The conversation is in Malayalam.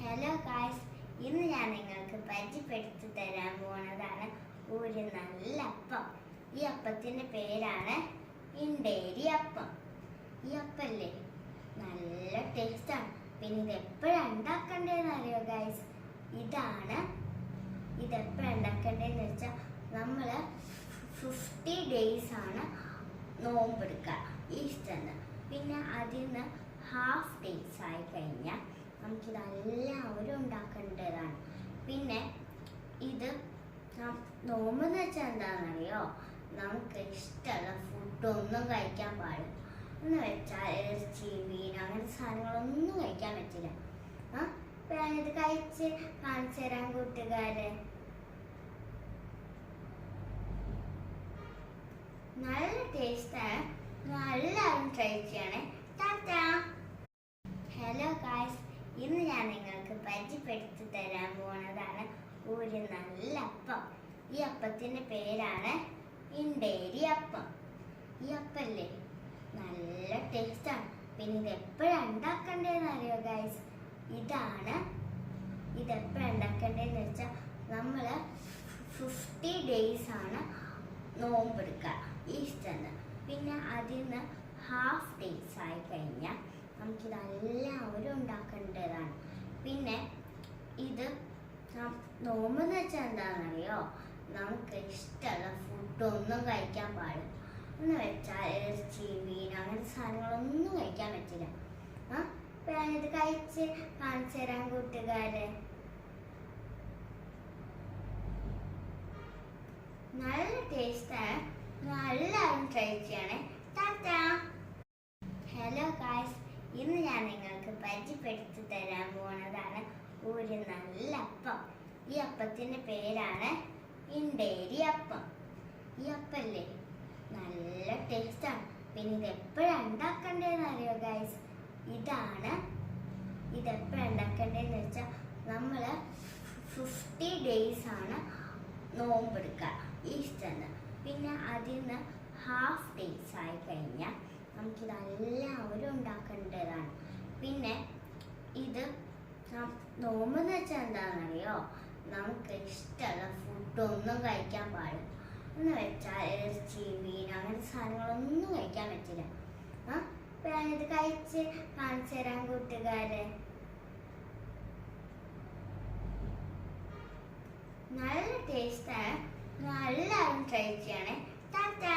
ഹലോ ഗായ്സ്, ഇന്ന് ഞാൻ നിങ്ങൾക്ക് പരിചയപ്പെടുത്തി തരാൻ പോകുന്നതാണ് ഒരു നല്ല അപ്പം. ഈ അപ്പത്തിൻ്റെ പേരാണ് ഇണ്ടേരി അപ്പം. ഈ അപ്പല്ലേ നല്ല ടേസ്റ്റാണ്. പിന്നെ ഇത് എപ്പോഴാണ് ഉണ്ടാക്കേണ്ടതെന്ന് അറിയോ ഗായ്സ്? ഇതെപ്പോഴാണ് ഉണ്ടാക്കേണ്ടതെന്ന് വെച്ചാൽ നമ്മൾ 50 days ആണ് നോമ്പെടുക്കുക ഈസ്റ്ററിന്. പിന്നെ അതിന് ഹാഫ് ഡേയ്സ് ആയി കഴിഞ്ഞാൽ നമുക്കിതെല്ലാവരും ഉണ്ടാക്കേണ്ടതാണ്. പിന്നെ ഇത് നോമ്പെന്ന് വെച്ചാൽ എന്താണെന്നറിയോ? നമുക്ക് ഇഷ്ടമുള്ള ഫുഡൊന്നും കഴിക്കാൻ പാടില്ല. എന്ന് വെച്ചാൽ ഇറച്ചി, മീൻ അങ്ങനത്തെ സാധനങ്ങളൊന്നും കഴിക്കാൻ പറ്റില്ല. ഞാനിത് കഴിച്ച് കാണിച്ചു തരാൻ കൂട്ടുകാരെ. നല്ല ടേസ്റ്റാണ്. എല്ലാവരും ട്രൈ ചെയ്യണേ. ടാറ്റാ. ഹലോ ഗായ്സ്, ഇന്ന് ഞാൻ നിങ്ങൾക്ക് പരിചയപ്പെടുത്തി തരാൻ പോകുന്നതാണ് ഒരു നല്ല അപ്പം. ഈ അപ്പത്തിൻ്റെ പേരാണ് ഇണ്ടേരി അപ്പം. ഈ അപ്പല്ലേ നല്ല ടേസ്റ്റാണ്. പിന്നെ ഇത് എപ്പോഴാണ് ഉണ്ടാക്കേണ്ടതെന്ന് അറിയോ ഗായ്സ്? ഇതെപ്പോഴാണ് ഉണ്ടാക്കേണ്ടതെന്ന് വെച്ചാൽ നമ്മൾ 50 days ആണ് നോമ്പെടുക്കുക ഈസ്റ്ററിന്. പിന്നെ അതിന് ഹാഫ് ഡേയ്സ് ആയി കഴിഞ്ഞാൽ നമുക്കിതെല്ലാവരും ഉണ്ടാക്കേണ്ടതാണ്. പിന്നെ ഇത് നോമ്പെന്ന് വെച്ചാൽ എന്താണെന്നറിയോ? നമുക്ക് ഇഷ്ടമുള്ള ഫുഡൊന്നും കഴിക്കാൻ പാടില്ല. എന്ന് വെച്ചാൽ ഇറച്ചി, മീൻ അങ്ങനത്തെ സാധനങ്ങളൊന്നും കഴിക്കാൻ പറ്റില്ല. ഞാനിത് കഴിച്ച് കാണിച്ചു തരാൻ കൂട്ടുകാരെ. നല്ല ടേസ്റ്റാണ്. എല്ലാവരും ട്രൈ ചെയ്യണേ. ടാറ്റാ. ഹലോ ഗായ്സ്, ഇന്ന് ഞാൻ നിങ്ങൾക്ക് പരിചയപ്പെടുത്തി തരാൻ പോകുന്നതാണ് ഒരു നല്ല അപ്പം. ഈ അപ്പത്തിൻ്റെ പേരാണ് ഇണ്ടേരി അപ്പം. ഈ അപ്പല്ലേ നല്ല ടേസ്റ്റാണ്. പിന്നെ ഇത് എപ്പോഴാണ് ഉണ്ടാക്കേണ്ടതെന്ന് അറിയോ ഗായ്സ്? ഇതെപ്പോഴാണ് ഉണ്ടാക്കേണ്ടതെന്ന് വെച്ചാൽ നമ്മൾ 50 days ആണ് നോമ്പെടുക്കുക ഈസ്റ്ററിന്. പിന്നെ അതിന് ഹാഫ് ഡേയ്സ് ആയി കഴിഞ്ഞാൽ നമുക്കിതെല്ലാവരും ഉണ്ടാക്കേണ്ടതാണ്. പിന്നെ ഇത് നോമ്പെന്ന് വെച്ചാൽ എന്താണെന്നറിയോ? നമുക്ക് ഇഷ്ടമുള്ള ഫുഡൊന്നും കഴിക്കാൻ പാടില്ല. എന്ന് വെച്ചാൽ ഇറച്ചി, മീൻ അങ്ങനത്തെ സാധനങ്ങളൊന്നും കഴിക്കാൻ പറ്റില്ല. ഞാനിത് കഴിച്ച് കാണിച്ചു തരാൻ കൂട്ടുകാരെ. നല്ല ടേസ്റ്റാണ്. എല്ലാവരും ട്രൈ ചെയ്യണേ. ടാറ്റാ.